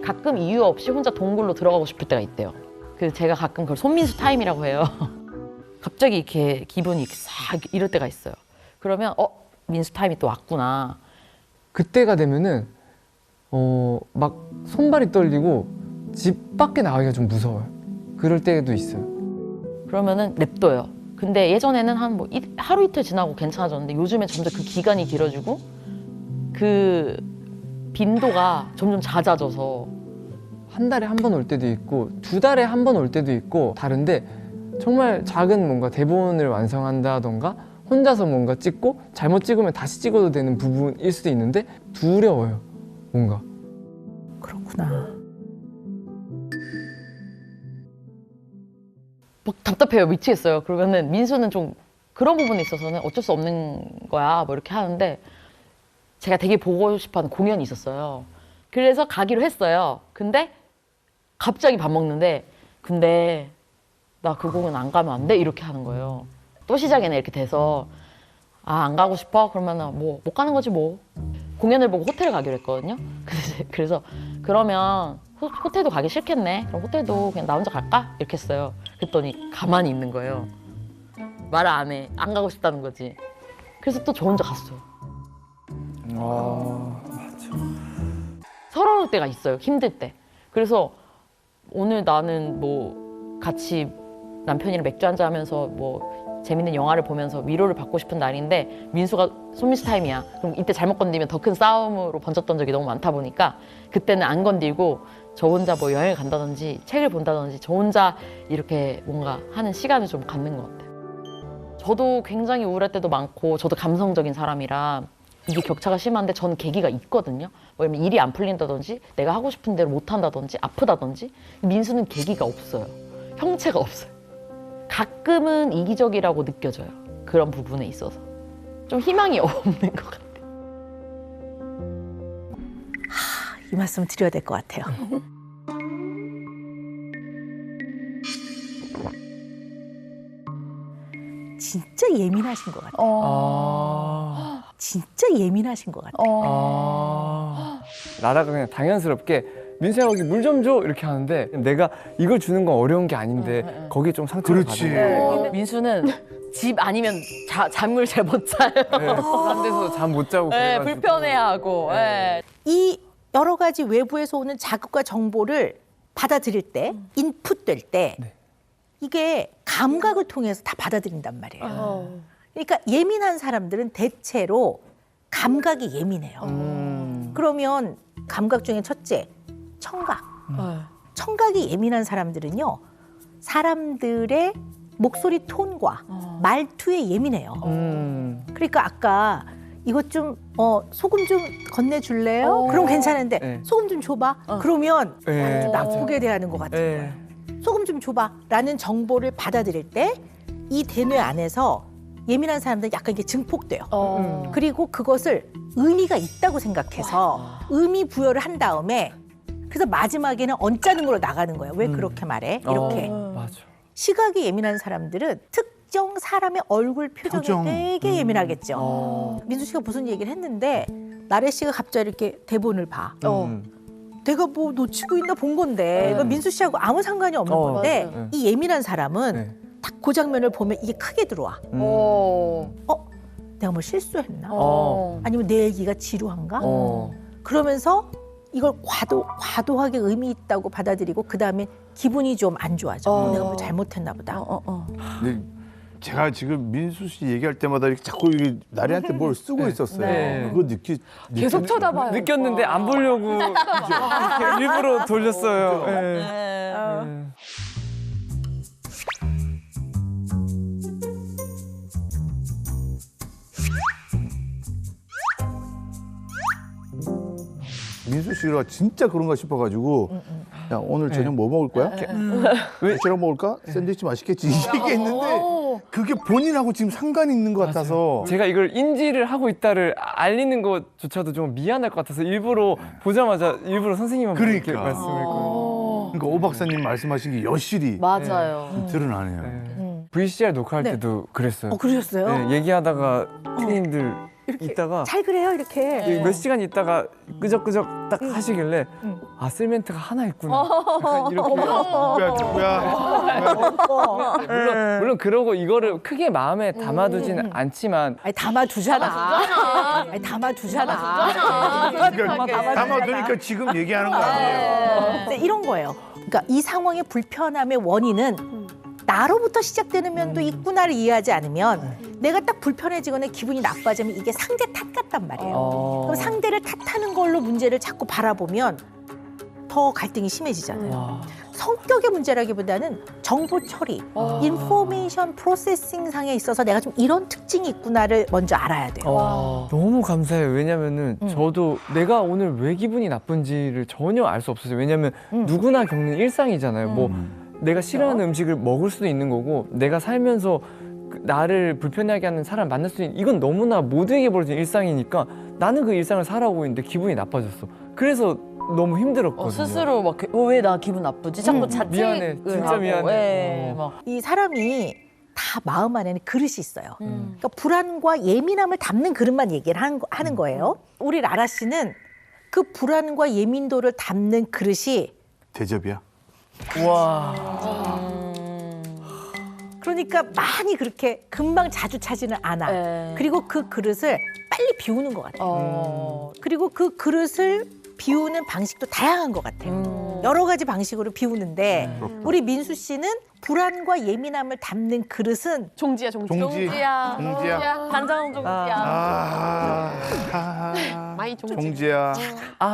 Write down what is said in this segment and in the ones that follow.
가끔 이유 없이 혼자 동굴로 들어가고 싶을 때가 있대요. 그래서 제가 가끔 그걸 손민수 타임이라고 해요. 갑자기 이렇게 기분이 싹 이럴 때가 있어요. 그러면 민수 타임이 또 왔구나. 그때가 되면은 막 손발이 떨리고 집 밖에 나가기가 좀 무서워요. 그럴 때도 있어요. 그러면은 냅둬요. 근데 예전에는 한 뭐 하루 이틀 지나고 괜찮아졌는데 요즘에 점점 그 기간이 길어지고 그 빈도가 점점 잦아져서 한 달에 한 번 올 때도 있고 2달에 한 번 올 때도 있고 다른데 정말 작은 뭔가 대본을 완성한다던가 혼자서 뭔가 찍고 잘못 찍으면 다시 찍어도 되는 부분일 수도 있는데 두려워요. 뭔가. 그렇구나. 막 답답해요. 미치겠어요. 그러면은 민수는 좀 그런 부분에 있어서는 어쩔 수 없는 거야 뭐 이렇게 하는데 제가 되게 보고 싶어하는 공연이 있었어요. 그래서 가기로 했어요. 근데 갑자기 밥 먹는데 근데 나 그 공연 안 가면 안 돼? 이렇게 하는 거예요. 또 시작이네 이렇게 돼서 안 가고 싶어? 그러면은 뭐 못 가는 거지 뭐. 공연을 보고 호텔을 가기로 했거든요. 그래서 그러면 호텔도 가기 싫겠네. 그럼 호텔도 그냥 나 혼자 갈까? 이렇게 했어요. 그랬더니 가만히 있는 거예요. 말을 안 해. 안 가고 싶다는 거지. 그래서 또 저 혼자 갔어요. 서러울 때가 있어요. 힘들 때. 그래서 오늘 나는 뭐 같이 남편이랑 맥주 한잔 하면서 뭐 재밌는 영화를 보면서 위로를 받고 싶은 날인데 민수가 손민수 타임이야. 그럼 이때 잘못 건드리면 더 큰 싸움으로 번졌던 적이 너무 많다 보니까 그때는 안 건들고 저 혼자 뭐 여행을 간다든지 책을 본다든지 저 혼자 이렇게 뭔가 하는 시간을 좀 갖는 것 같아요. 저도 굉장히 우울할 때도 많고 저도 감성적인 사람이라 이게 격차가 심한데 저는 계기가 있거든요. 뭐 일이 안 풀린다든지 내가 하고 싶은 대로 못 한다든지 아프다든지. 민수는 계기가 없어요. 형체가 없어요. 가끔은 이기적이라고 느껴져요. 그런 부분에 있어서. 좀 희망이 없는 것 같아요. 이 말씀 드려야 될 것 같아요. 진짜 예민하신 것 같아요. 진짜 예민하신 것 같아요. 나라가 그냥 당연스럽게 민수야 거기 물 좀 줘 이렇게 하는데 내가 이걸 주는 건 어려운 게 아닌데 거기에 좀 상처를 받는 거예요. 민수는 집 아니면 잠을 잘 못 자요. 딴 데서 잠 못 자고 네, 그래가지고. 불편해하고. 네. 이 여러 가지 외부에서 오는 자극과 정보를 받아들일 때, 인풋될 때 네. 이게 감각을 통해서 다 받아들인단 말이에요. 그러니까 예민한 사람들은 대체로 감각이 예민해요. 그러면 감각 중에 첫째, 청각. 청각이 예민한 사람들은요, 사람들의 목소리 톤과 말투에 예민해요. 그러니까 아까 이것 좀 소금 좀 건네줄래요? 그럼 괜찮은데 네. 소금 좀 줘봐. 그러면 네, 나쁘게 대하는 것 같은 네. 거예요. 소금 좀 줘봐 라는 정보를 받아들일 때 이 대뇌 안에서 예민한 사람들은 약간 이게 증폭돼요. 그리고 그것을 의미가 있다고 생각해서 의미 부여를 한 다음에 그래서 마지막에는 언짢음으로 나가는 거예요. 왜 그렇게 말해? 이렇게. 맞아. 시각이 예민한 사람들은 특정 사람의 얼굴 표정에 되게 예민하겠죠. 민수 씨가 무슨 얘기를 했는데 나래 씨가 갑자기 이렇게 대본을 봐. 내가 뭐 놓치고 있나 본 건데 이거 민수 씨하고 아무 상관이 없는 건데 맞아요. 이 예민한 사람은 네. 딱 그 장면을 보면 이게 크게 들어와. 내가 뭐 실수했나? 아니면 내 얘기가 지루한가? 그러면서 이걸 과도하게 의미 있다고 받아들이고 그 다음에 기분이 좀 안 좋아져. 내가 뭐 잘못했나 보다. 근데 제가 지금 민수 씨 얘기할 때마다 이렇게 자꾸 이게 나래한테 뭘 쓰고 있었어요. 네. 그거 계속 쳐다봐요. 느꼈는데 안 보려고 이렇게 일부러 돌렸어요. 네. 민수 씨가 진짜 그런가 싶어가지고 야 오늘 저녁 뭐 먹을 거야? 왜 저녁 먹을까? 샌드위치 맛있겠지 이 얘기했는데 그게 본인하고 지금 상관이 있는 것 같아서 제가 이걸 인지를 하고 있다를 알리는 것조차도 좀 미안할 것 같아서 일부러 보자마자 일부러 선생님한테 이렇게 그러니까. 말씀했거든요. 그러니까 오 박사님 말씀하신 게 여실히 맞아요. 드러나네요. VCR 녹화할 네. 때도 그랬어요. 그러셨어요? 네, 얘기하다가 피디님들 이렇게 있다가 잘 그래요 이렇게. 몇 시간 있다가 끄적끄적 딱 하시길래 아 쓸멘트가 하나 있구나. 약간 이렇게 물론 그러고 이거를 크게 마음에 담아두지는 않지만 아니 담아두잖아. 아니 담아두잖아. 담아두니까 지금 얘기하는 거 아니에요. 네, 이런 거예요. 그러니까 이 상황의 불편함의 원인은 나로부터 시작되는 면도 있구나를 이해하지 않으면 내가 딱 불편해지거나 기분이 나빠지면 이게 상대 탓 같단 말이에요. 그럼 상대를 탓하는 걸로 문제를 자꾸 바라보면 더 갈등이 심해지잖아요. 성격의 문제라기보다는 정보 처리, 인포메이션 프로세싱 상에 있어서 내가 좀 이런 특징이 있구나를 먼저 알아야 돼요. 너무 감사해요. 왜냐면은 저도 내가 오늘 왜 기분이 나쁜지를 전혀 알 수 없었어요. 왜냐면 누구나 겪는 일상이잖아요. 뭐 내가 싫어하는 음식을 먹을 수도 있는 거고 내가 살면서 나를 불편하게 하는 사람 만날 수 있는 이건 너무나 모두에게 벌어진 일상이니까 나는 그 일상을 살아오고 있는데 기분이 나빠졌어. 그래서 너무 힘들었거든요. 스스로 막 왜 나 기분 나쁘지? 자꾸 자책을 미안해. 진짜 하고, 미안해. 예, 막. 이 사람이 다 마음 안에는 그릇이 있어요. 그러니까 불안과 예민함을 담는 그릇만 얘기를 하는 거예요. 우리 라라 씨는 그 불안과 예민도를 담는 그릇이 대접이야. 와. 그러니까 많이 그렇게 금방 자주 차지는 않아. 네. 그리고 그 그릇을 빨리 비우는 것 같아요. 그리고 그 그릇을 비우는 방식도 다양한 것 같아요. 여러 가지 방식으로 비우는데 우리 민수 씨는 불안과 예민함을 담는 그릇은 종지야. 종지야. 간장 종지야. 많이 종지. 종지야.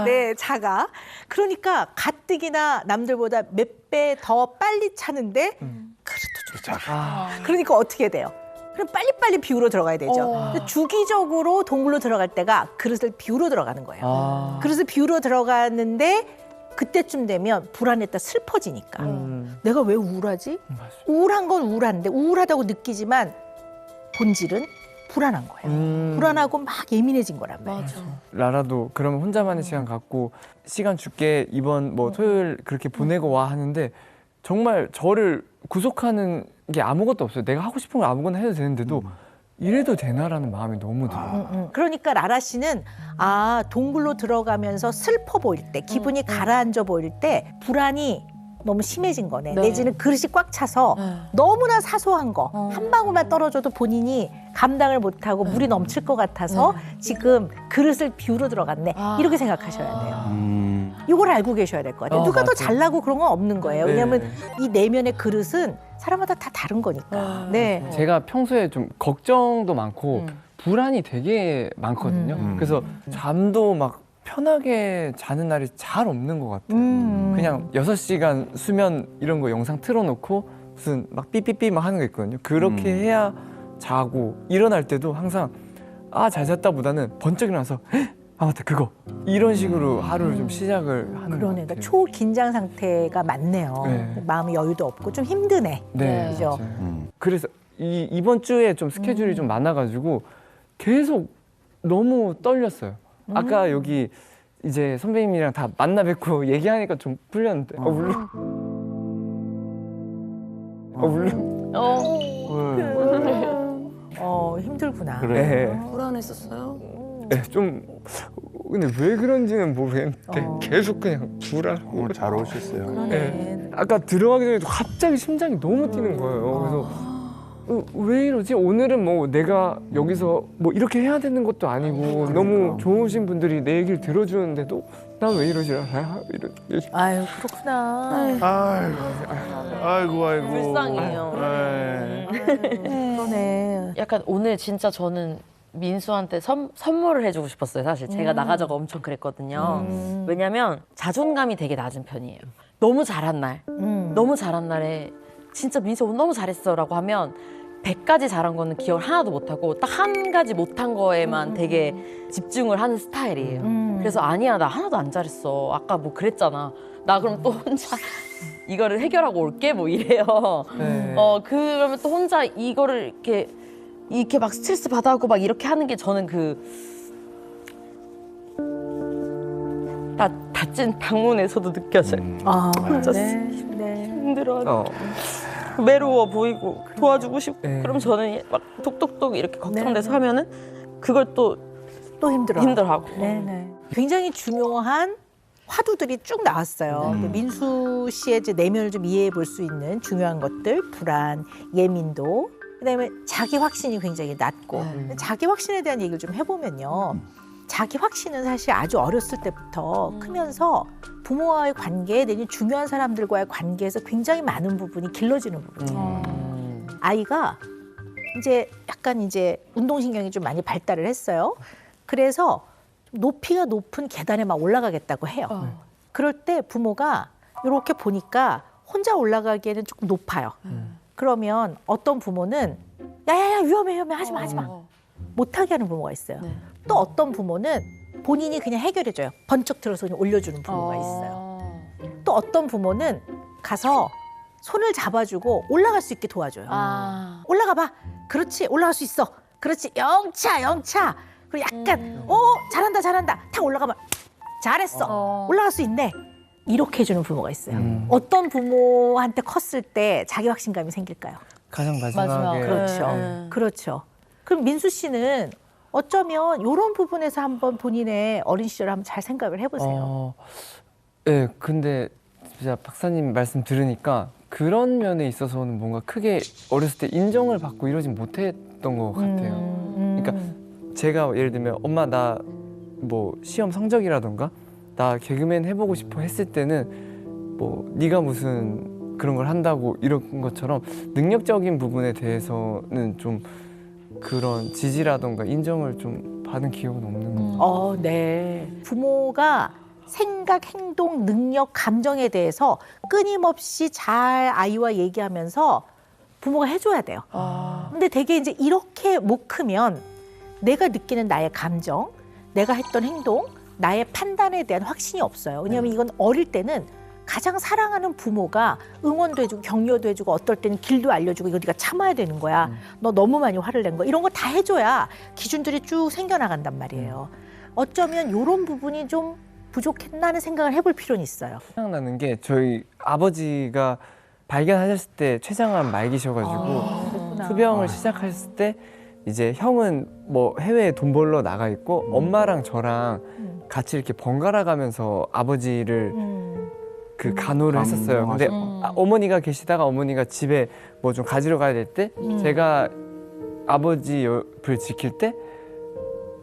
네, 작아. 그러니까 가뜩이나 남들보다 몇 배 더 빨리 차는데 그릇도 좀 작아. 그러니까 어떻게 돼요? 그럼 빨리빨리 비우러 들어가야 되죠. 근데 주기적으로 동굴로 들어갈 때가 그릇을 비우러 들어가는 거예요. 그릇을 비우러 들어가는데 그때쯤 되면 불안했다 슬퍼지니까 내가 왜 우울하지? 우울한 건 우울한데 우울하다고 느끼지만 본질은 불안한 거예요. 불안하고 막 예민해진 거란 말이에요. 라라도 그러면 혼자만의 시간 갖고 시간 줄게 이번 뭐 토요일 그렇게 보내고 와 하는데 정말 저를 구속하는 게 아무것도 없어요. 내가 하고 싶은 걸 아무거나 해도 되는데도 이래도 되나라는 마음이 너무 들어요. 그러니까 라라 씨는 동굴로 들어가면서 슬퍼 보일 때, 기분이 가라앉아 보일 때 불안이 너무 심해진 거네. 내지는 그릇이 꽉 차서 너무나 사소한 거 한 방울만 떨어져도 본인이 감당을 못하고 물이 넘칠 것 같아서 지금 그릇을 비우러 들어갔네. 이렇게 생각하셔야 돼요. 이걸 알고 계셔야 될 것 같아요. 누가 더 잘나고 그런 건 없는 거예요. 왜냐하면 이 내면의 그릇은 사람마다 다 다른 거니까. 네. 제가 평소에 좀 걱정도 많고 불안이 되게 많거든요. 그래서 잠도 막 편하게 자는 날이 잘 없는 것 같아요. 그냥 6시간 수면 이런 거 영상 틀어놓고 무슨 막 삐삐삐 막 하는 거 있거든요. 그렇게 해야 자고 일어날 때도 항상 잘 잤다 보다는 번쩍 일어나서 맞다 그거 이런 식으로 하루를 좀 시작을 하는 것 그러네. 같아요. 그러니까 초긴장 상태가 많네요. 네. 마음의 여유도 없고 좀 힘드네. 네, 그죠? 맞아요. 그래서 이번 주에 좀 스케줄이 좀 많아가지고 계속 너무 떨렸어요. 아까 여기 이제 선배님이랑 다 만나 뵙고 얘기하니까 좀 풀렸는데 울려. 힘들구나. 그래. 네. 불안했었어요? 네, 좀 근데 왜 그런지는 모르겠는데 계속 그냥 불안하고 오늘 잘 오셨어요. 네. 아까 들어가기 전에도 갑자기 심장이 너무 뛰는 거예요. 그래서 왜 이러지? 오늘은 뭐 내가 여기서 뭐 이렇게 해야 되는 것도 아니고 너무 좋으신 분들이 내 얘기를 들어주는데도 난 왜 이러지 않아요? 아유, 그렇구나. 아이고. 불쌍해요. 그러네. 약간 오늘 진짜 저는 민수한테 선물을 해주고 싶었어요. 사실 제가 나가자고 엄청 그랬거든요. 왜냐면 자존감이 되게 낮은 편이에요. 너무 잘한 날, 너무 잘한 날에 진짜 민수 오늘 너무 잘했어라고 하면 100가지 잘한 거는 기억을 하나도 못하고 딱 한 가지 못한 거에만 되게 집중을 하는 스타일이에요. 그래서 아니야 나 하나도 안 잘했어. 아까 뭐 그랬잖아. 나 그럼 또 혼자 이거를 해결하고 올게 뭐 이래요. 네. 그러면 또 혼자 이거를 이렇게 막 스트레스 받아하고 막 이렇게 하는 게 저는 닫힌 방문에서도 느껴져요. 혼자 네. 힘들어. 어. 외로워 보이고 도와주고 싶고 네. 그럼 저는 막 톡톡톡 이렇게 걱정돼서 하면은 그걸 또 힘들어. 힘들어하고. 네네. 굉장히 중요한 화두들이 쭉 나왔어요. 근데 민수 씨의 이제 내면을 좀 이해해 볼 수 있는 중요한 것들, 불안, 예민도, 그다음에 자기 확신이 굉장히 낮고. 자기 확신에 대한 얘기를 좀 해보면요. 자기 확신은 사실 아주 어렸을 때부터 크면서 부모와의 관계, 내지는 중요한 사람들과의 관계에서 굉장히 많은 부분이 길러지는 부분이에요. 아이가 이제 약간 이제 운동신경이 좀 많이 발달을 했어요. 그래서 높이가 높은 계단에 막 올라가겠다고 해요. 그럴 때 부모가 이렇게 보니까 혼자 올라가기에는 조금 높아요. 그러면 어떤 부모는 야야야 위험해 하지 마. 못하게 하는 부모가 있어요. 또 어떤 부모는 본인이 그냥 해결해줘요. 번쩍 들어서 그냥 올려주는 부모가 있어요. 또 어떤 부모는 가서 손을 잡아주고 올라갈 수 있게 도와줘요. 올라가 봐. 그렇지. 올라갈 수 있어. 그렇지. 영차. 그리고 약간 잘한다. 탁 올라가면 잘했어. 올라갈 수 있네. 이렇게 해주는 부모가 있어요. 어떤 부모한테 컸을 때 자기 확신감이 생길까요? 가장 마지막에 그렇죠. 그럼 민수 씨는 어쩌면 이런 부분에서 한번 본인의 어린 시절을 한번 잘 생각을 해보세요. 네, 근데 진짜 박사님 말씀 들으니까 그런 면에 있어서는 뭔가 크게 어렸을 때 인정을 받고 이러진 못했던 것 같아요. 그러니까 제가 예를 들면 엄마 나 뭐 시험 성적이라던가 나 개그맨 해보고 싶어 했을 때는 뭐 네가 무슨 그런 걸 한다고 이런 것처럼 능력적인 부분에 대해서는 좀 그런 지지라던가 인정을 좀 받은 기억은 없는 것 같아요. 네. 부모가 생각, 행동, 능력, 감정에 대해서 끊임없이 잘 아이와 얘기하면서 부모가 해줘야 돼요. 근데 되게 이제 이렇게 못 크면 내가 느끼는 나의 감정, 내가 했던 행동, 나의 판단에 대한 확신이 없어요. 왜냐하면 이건 어릴 때는 가장 사랑하는 부모가 응원도 해주고 격려도 해주고 어떨 때는 길도 알려주고 이거 네가 참아야 되는 거야. 너 너무 많이 화를 낸 거야. 이런 거 다 해줘야 기준들이 쭉 생겨나간단 말이에요. 어쩌면 이런 부분이 좀 부족했나는 생각을 해볼 필요는 있어요. 생각나는 게 저희 아버지가 발견하셨을 때 췌장암 말기셔가지고 투병을 시작했을 때 이제 형은 뭐 해외에 돈 벌러 나가 있고 엄마랑 저랑 같이 이렇게 번갈아 가면서 아버지를 그 간호를 했었어요. 근데 어머니가 계시다가 어머니가 집에 뭐 좀 가지러 가야 될 때 제가 아버지 옆을 지킬 때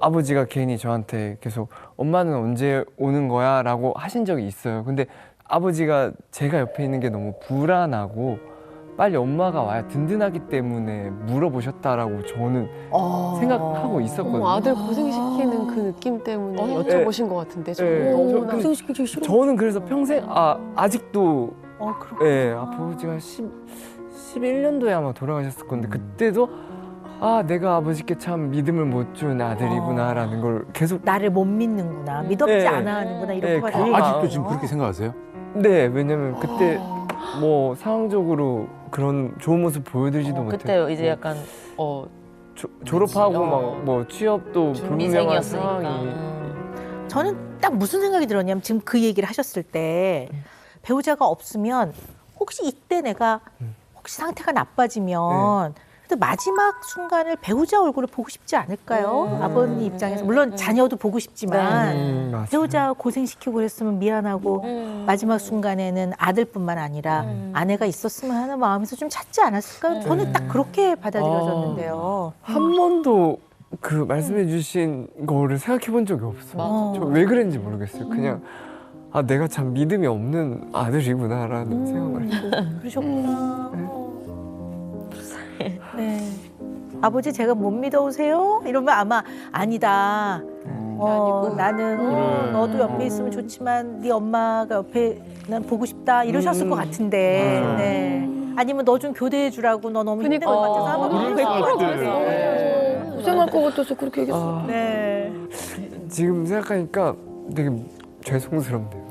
아버지가 괜히 저한테 계속 엄마는 언제 오는 거야? 라고 하신 적이 있어요. 근데 아버지가 제가 옆에 있는 게 너무 불안하고 빨리 엄마가 와야 든든하기 때문에 물어보셨다라고 저는 생각하고 있었거든요. 아들 고생시키는 그 느낌 때문에 여쭤보신 것 같은데 너무나 고생시키기 싫어. 저는 그래서 평생 아직도 그렇구나. 아버지가 11년도에 아마 돌아가셨을 건데 그때도 내가 아버지께 참 믿음을 못 준 아들이구나라는 걸 계속 나를 못 믿는구나, 믿었지 않아 하는구나 이렇게 봐요. 아직도 지금 그렇게 생각하세요? 네, 왜냐면 그때 뭐 상황적으로 그런 좋은 모습 보여드리지도 못했고 그때 이제 약간 졸업하고 막 뭐 취업도 불분명한 상황이 저는 딱 무슨 생각이 들었냐면 지금 그 얘기를 하셨을 때 배우자가 없으면 혹시 이때 내가 혹시 상태가 나빠지면 그래도 마지막 순간을 배우자 얼굴을 보고 싶지 않을까요? 아버님 입장에서 물론 자녀도 보고 싶지만 맞아요. 배우자 고생시키고 그랬으면 미안하고 마지막 순간에는 아들뿐만 아니라 아내가 있었으면 하는 마음에서 좀 찾지 않았을까요? 저는 딱 그렇게 받아들여졌는데요. 한 번도 그 말씀해 주신 거를 생각해 본 적이 없어요. 저 왜 그랬는지 모르겠어요. 그냥 내가 참 믿음이 없는 아들이구나라는 생각을 그러셨구나. 네. 아버지 제가 못 믿어오세요? 이러면 아마 아니다. 나는 너도 옆에 있으면 좋지만 네 엄마가 옆에 난 보고 싶다 이러셨을 것 같은데. 네. 아니면 너 좀 교대해 주라고 너 너무 힘든 것 같아서 한번 고생할 것 같아서 그렇게 얘기했어. 네. 지금 생각하니까 되게 죄송스럽네요.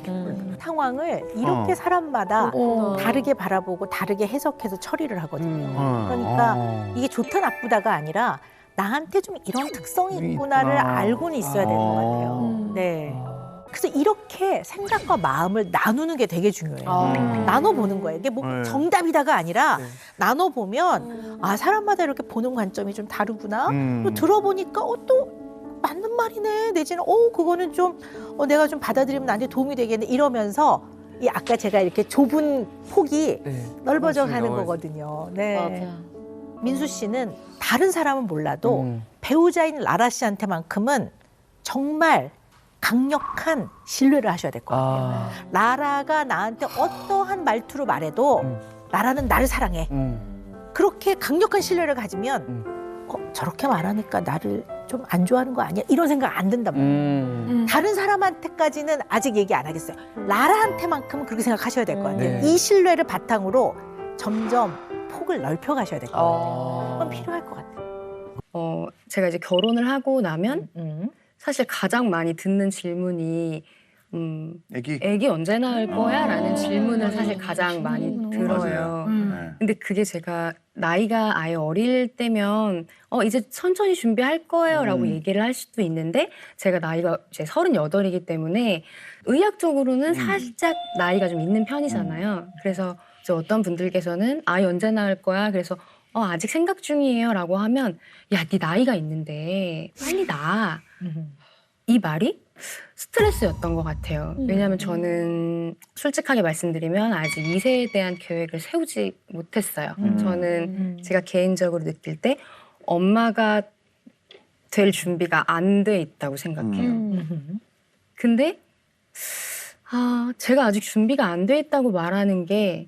상황을 이렇게 사람마다 다르게 바라보고 다르게 해석해서 처리를 하거든요. 그러니까 이게 좋다 나쁘다가 아니라 나한테 좀 이런 특성이 있구나를 알고는 있어야 되는 것 같아요. 네. 그래서 이렇게 생각과 마음을 나누는 게 되게 중요해요. 나눠보는 거예요. 이게 뭐 네. 정답이다가 아니라 나눠보면 아 사람마다 이렇게 보는 관점이 좀 다르구나. 또 들어보니까 또 맞는 말이네. 내지는 그거는 좀 내가 좀 받아들이면 나한테 도움이 되겠네. 이러면서 이 아까 제가 이렇게 좁은 폭이 네. 넓어져 훨씬 가는 넓어져. 거거든요. 네. 맞아. 민수 씨는 다른 사람은 몰라도 배우자인 라라 씨한테만큼은 정말 강력한 신뢰를 하셔야 될 것 같아요. 아. 라라가 나한테 어떠한 말투로 말해도 라라는 나를 사랑해. 그렇게 강력한 신뢰를 가지면 저렇게 말하니까 나를 좀 안 좋아하는 거 아니야? 이런 생각 안 든단 말이에요. 다른 사람한테까지는 아직 얘기 안 하겠어요. 라라한테만큼은 그렇게 생각하셔야 될 것 같아요. 네. 이 신뢰를 바탕으로 점점 폭을 넓혀 가셔야 될 것 같아요. 그건 필요할 것 같아요. 제가 이제 결혼을 하고 나면 음. 사실 가장 많이 듣는 질문이 애기 언제 낳을 거야? 라는 질문을 사실 가장 많이 들어요. 근데 그게 제가 나이가 아예 어릴 때면 이제 천천히 준비할 거예요 라고 얘기를 할 수도 있는데 제가 나이가 이제 38이기 때문에 의학적으로는 살짝 나이가 좀 있는 편이잖아요. 그래서 이제 어떤 분들께서는 아이 언제 낳을 거야? 그래서 아직 생각 중이에요 라고 하면 야, 네 나이가 있는데 빨리 낳아. 이 말이 스트레스였던 것 같아요. 왜냐하면 저는 솔직하게 말씀드리면 아직 2세에 대한 계획을 세우지 못했어요. 저는 제가 개인적으로 느낄 때 엄마가 될 준비가 안 돼 있다고 생각해요. 근데 제가 아직 준비가 안 돼 있다고 말하는 게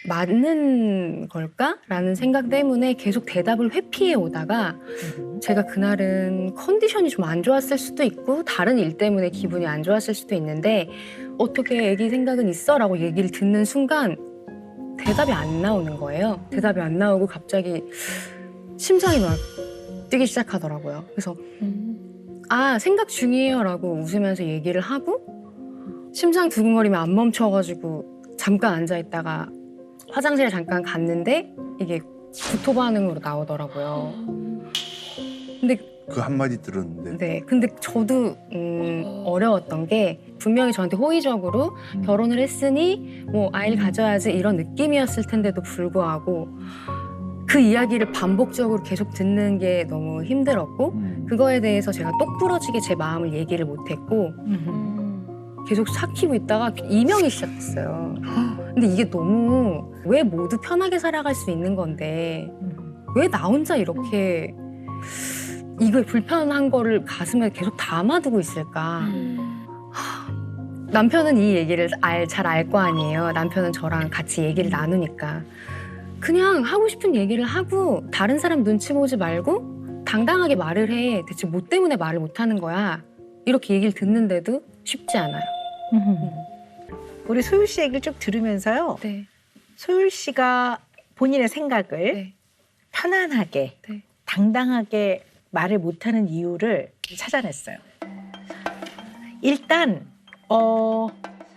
맞는 걸까라는 생각 때문에 계속 대답을 회피해 오다가 제가 그날은 컨디션이 좀 안 좋았을 수도 있고 다른 일 때문에 기분이 안 좋았을 수도 있는데 어떻게 애기 생각은 있어? 라고 얘기를 듣는 순간 대답이 안 나오는 거예요. 대답이 안 나오고 갑자기 심장이 막 뛰기 시작하더라고요. 그래서 생각 중이에요 라고 웃으면서 얘기를 하고 심장 두근거리면 안 멈춰가지고 잠깐 앉아있다가 화장실에 잠깐 갔는데 이게 구토 반응으로 나오더라고요. 근데 그 한마디 들었는데. 네, 근데 저도 어려웠던 게 분명히 저한테 호의적으로 결혼을 했으니 뭐 아이를 가져야지 이런 느낌이었을 텐데도 불구하고 그 이야기를 반복적으로 계속 듣는 게 너무 힘들었고 그거에 대해서 제가 똑부러지게 제 마음을 얘기를 못했고 계속 삭히고 있다가 이명이 시작됐어요. 근데 이게 너무 왜 모두 편하게 살아갈 수 있는 건데 왜 나 혼자 이렇게 이거 불편한 거를 가슴에 계속 담아두고 있을까. 남편은 이 얘기를 잘 알 거 아니에요. 남편은 저랑 같이 얘기를 나누니까. 그냥 하고 싶은 얘기를 하고 다른 사람 눈치 보지 말고 당당하게 말을 해. 대체 뭐 때문에 말을 못하는 거야. 이렇게 얘기를 듣는데도 쉽지 않아요. 우리 소율 씨 얘기를 쭉 들으면서요. 네. 소율 씨가 본인의 생각을 네. 편안하게, 네. 당당하게 말을 못하는 이유를 찾아냈어요. 일단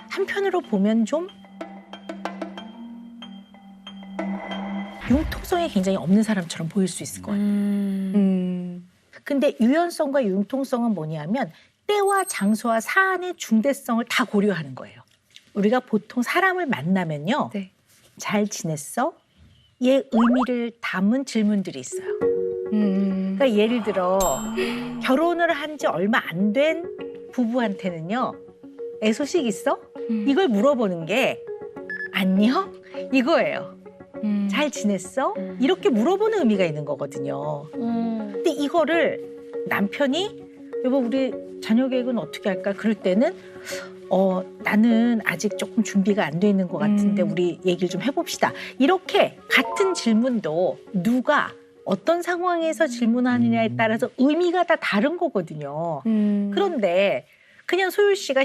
한편으로 보면 좀 융통성이 굉장히 없는 사람처럼 보일 수 있을 거예요. 근데 유연성과 융통성은 뭐냐면 때와 장소와 사안의 중대성을 다 고려하는 거예요. 우리가 보통 사람을 만나면요. 네. 잘 지냈어? 의 의미를 담은 질문들이 있어요. 그러니까 예를 들어 결혼을 한 지 얼마 안 된 부부한테는요. 애 소식 있어? 이걸 물어보는 게 안녕? 이거예요. 잘 지냈어? 이렇게 물어보는 의미가 있는 거거든요. 근데 이거를 남편이 여보 우리 자녀 계획은 어떻게 할까? 그럴 때는 나는 아직 조금 준비가 안 돼 있는 것 같은데 우리 얘기를 좀 해봅시다. 이렇게 같은 질문도 누가 어떤 상황에서 질문하느냐에 따라서 의미가 다 다른 거거든요. 그런데 그냥 소율 씨가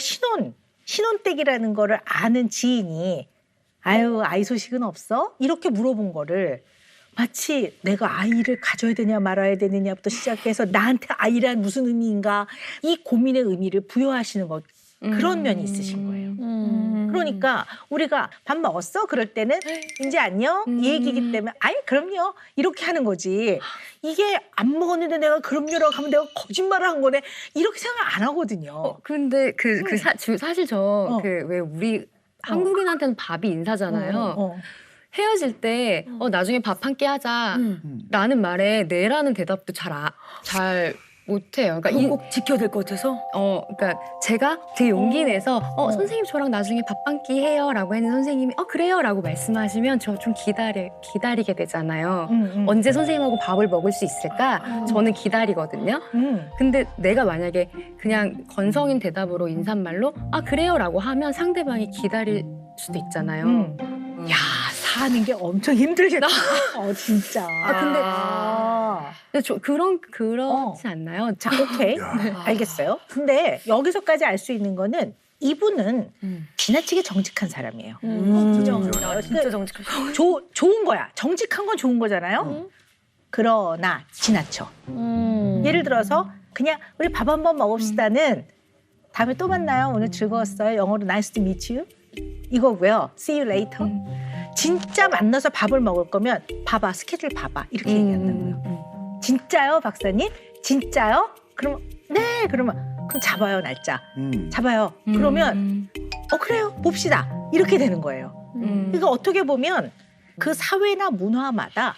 신혼댁이라는 거를 아는 지인이 아이 소식은 없어? 이렇게 물어본 거를 마치 내가 아이를 가져야 되냐 말아야 되느냐부터 시작해서 나한테 아이란 무슨 의미인가 이 고민의 의미를 부여하시는 것 그런 면이 있으신 거예요. 그러니까 우리가 밥 먹었어? 그럴 때는 이제 안녕? 이 얘기이기 때문에 아이 그럼요 이렇게 하는 거지. 이게 안 먹었는데 내가 그럼요라고 하면 내가 거짓말을 한 거네 이렇게 생각 안 하거든요. 근데 사실 저 왜 우리 한국인한테는 밥이 인사잖아요. 헤어질 때 나중에 밥 한 끼 하자라는 말에 네라는 대답도 잘 못해요. 그러니까 꼭 지켜야 될 것 같아서. 그러니까 제가 되게 용기 내서 선생님 저랑 나중에 밥 한 끼 해요라고 했는데 선생님이 그래요라고 말씀하시면 저 좀 기다리게 되잖아요. 언제 선생님하고 밥을 먹을 수 있을까? 저는 기다리거든요. 근데 내가 만약에 그냥 건성인 대답으로 인사말로 그래요라고 하면 상대방이 기다릴 수도 있잖아요. 야 사는 게 엄청 힘들겠다. 진짜. 근데 그렇지 않나요? 자, 오케이. 알겠어요. 근데 여기서까지 알 수 있는 거는 이분은 지나치게 정직한 사람이에요. 진짜 정직하시네. 좋은 거야. 정직한 건 좋은 거잖아요. 그러나 지나쳐. 예를 들어서 그냥 우리 밥 한번 먹읍시다는 다음에 또 만나요. 오늘 즐거웠어요. 영어로 nice to meet you. 이거고요. see you later. 진짜 만나서 밥을 먹을 거면 봐봐. 스케줄 봐봐. 이렇게 얘기한다고요. 진짜요, 박사님? 진짜요? 그러면 네. 그럼 잡아요, 날짜. 잡아요. 그러면 그래요. 봅시다. 이렇게 되는 거예요. 그러니까 어떻게 보면 그 사회나 문화마다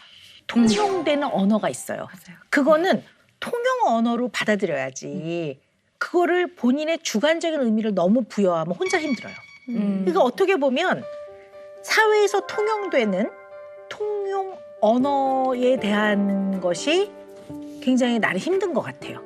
통용되는 언어가 있어요. 그거는 통용 언어로 받아들여야지. 그거를 본인의 주관적인 의미를 너무 부여하면 혼자 힘들어요. 그러니까 어떻게 보면 사회에서 통용되는 통용 언어에 대한 것이 굉장히 나를 힘든 것 같아요.